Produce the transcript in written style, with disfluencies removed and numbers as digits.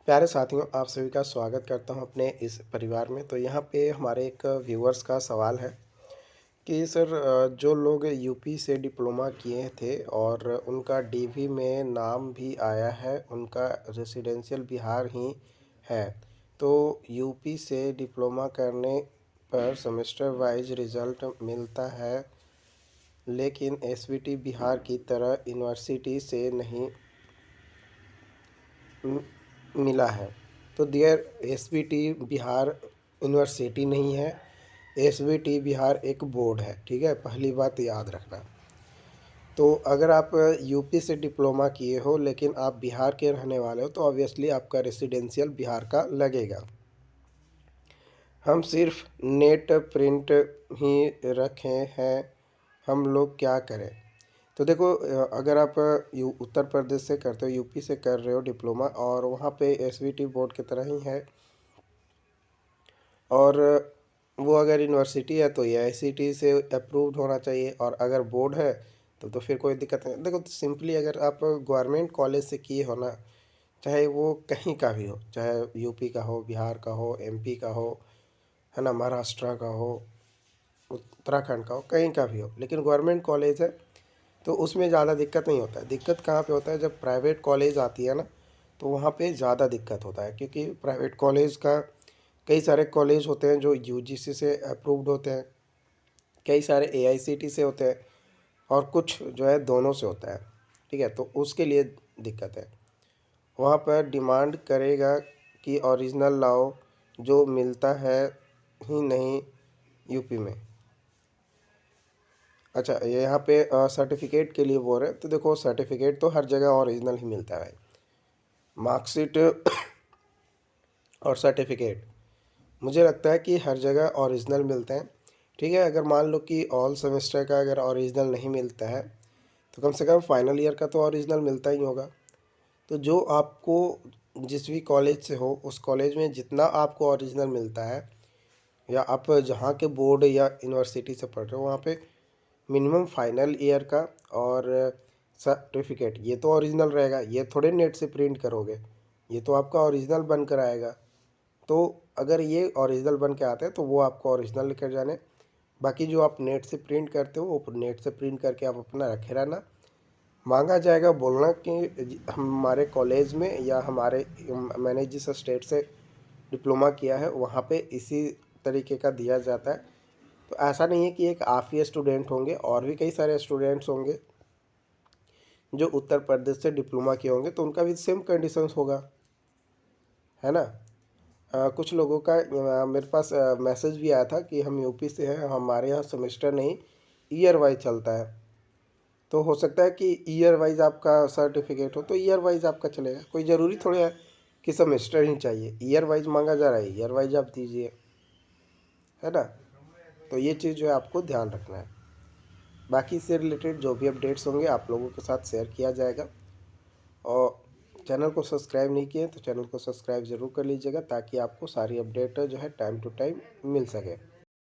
प्यारे साथियों, आप सभी का स्वागत करता हूं अपने इस परिवार में। तो यहाँ पे हमारे एक व्यूअर्स का सवाल है कि सर, जो लोग यूपी से डिप्लोमा किए थे और उनका डीवी में नाम भी आया है, उनका रेसिडेंशियल बिहार ही है, तो यूपी से डिप्लोमा करने पर सेमेस्टर वाइज रिज़ल्ट मिलता है, लेकिन एसवीटी बिहार की तरह यूनिवर्सिटी से नहीं मिला है। तो डियर, एसवीटी बिहार यूनिवर्सिटी नहीं है, एसवीटी बिहार एक बोर्ड है। ठीक है, पहली बात याद रखना। तो अगर आप यूपी से डिप्लोमा किए हो लेकिन आप बिहार के रहने वाले हो, तो ऑब्वियसली आपका रेसिडेंशियल बिहार का लगेगा। हम सिर्फ नेट प्रिंट ही रखे हैं, हम लोग क्या करें। तो देखो, अगर आप उत्तर प्रदेश से करते हो, यूपी से कर रहे हो डिप्लोमा, और वहाँ पे एसवीटी बोर्ड की तरह ही है, और वो अगर यूनिवर्सिटी है तो एआईसीटी से अप्रूव्ड होना चाहिए, और अगर बोर्ड है तो फिर कोई दिक्कत नहीं। देखो, तो सिंपली अगर आप गवर्नमेंट कॉलेज से किए हो ना, चाहे वो कहीं का भी हो, चाहे यूपी का हो, बिहार का हो, एमपी का हो, है ना, महाराष्ट्र का हो, उत्तराखंड का हो, कहीं का भी हो, लेकिन गवर्नमेंट कॉलेज है तो उसमें ज़्यादा दिक्कत नहीं होता है। दिक्कत कहाँ पे होता है, जब प्राइवेट कॉलेज आती है ना, तो वहाँ पे ज़्यादा दिक्कत होता है, क्योंकि प्राइवेट कॉलेज का कई सारे कॉलेज होते हैं जो यूजीसी से अप्रूव्ड होते हैं, कई सारे एआईसीटी से होते हैं, और कुछ जो है दोनों से होता है। ठीक है, तो उसके लिए दिक्कत है। वहाँ पर डिमांड करेगा कि ओरिजिनल लाओ, जो मिलता है ही नहीं यूपी में। अच्छा, ये यहाँ पे सर्टिफिकेट के लिए बोल रहे हैं, तो देखो, सर्टिफिकेट तो हर जगह ओरिजिनल ही मिलता है। मार्कशीट और सर्टिफिकेट मुझे लगता है कि हर जगह ओरिजिनल मिलते हैं। ठीक है, अगर मान लो कि ऑल सेमेस्टर का अगर ओरिजिनल नहीं मिलता है, तो कम से कम फाइनल ईयर का तो ओरिजिनल मिलता ही होगा। तो जो आपको जिस भी कॉलेज से हो, उस कॉलेज में जितना आपको ओरिजिनल मिलता है, या आप जहाँ के बोर्ड या यूनिवर्सिटी से पढ़ रहे हो, वहाँ पे मिनिमम फाइनल ईयर का और सर्टिफिकेट, ये तो ओरिजिनल रहेगा। ये थोड़े नेट से प्रिंट करोगे, ये तो आपका ओरिजिनल बन कर आएगा। तो अगर ये ओरिजिनल बन के आते हैं तो वो आपको ओरिजिनल लेकर जाने। बाकी जो आप नेट से प्रिंट करते हो, वो नेट से प्रिंट करके आप अपना रखे रहना। मांगा जाएगा बोलना कि हमारे कॉलेज में या हमारे मैंने जिस स्टेट से डिप्लोमा किया है वहाँ पे इसी तरीके का दिया जाता है। तो ऐसा नहीं है कि एक आप ही स्टूडेंट होंगे, और भी कई सारे स्टूडेंट्स होंगे जो उत्तर प्रदेश से डिप्लोमा किए होंगे, तो उनका भी सेम कंडीशंस होगा, है ना। कुछ लोगों का मेरे पास मैसेज भी आया था कि हम यूपी से हैं, हमारे यहाँ सेमेस्टर नहीं, ईयर वाइज चलता है। तो हो सकता है कि ईयर वाइज आपका सर्टिफिकेट हो, तो ईयर वाइज आपका चलेगा। कोई ज़रूरी थोड़ी है कि सेमेस्टर ही चाहिए, ईयर वाइज मांगा जा रहा है, ईयर वाइज आप दीजिए, है ना। तो ये चीज़ जो है आपको ध्यान रखना है। बाकी इससे रिलेटेड जो भी अपडेट्स होंगे आप लोगों के साथ शेयर किया जाएगा। और चैनल को सब्सक्राइब नहीं किए तो चैनल को सब्सक्राइब ज़रूर कर लीजिएगा, ताकि आपको सारी अपडेट जो है टाइम टू टाइम मिल सके।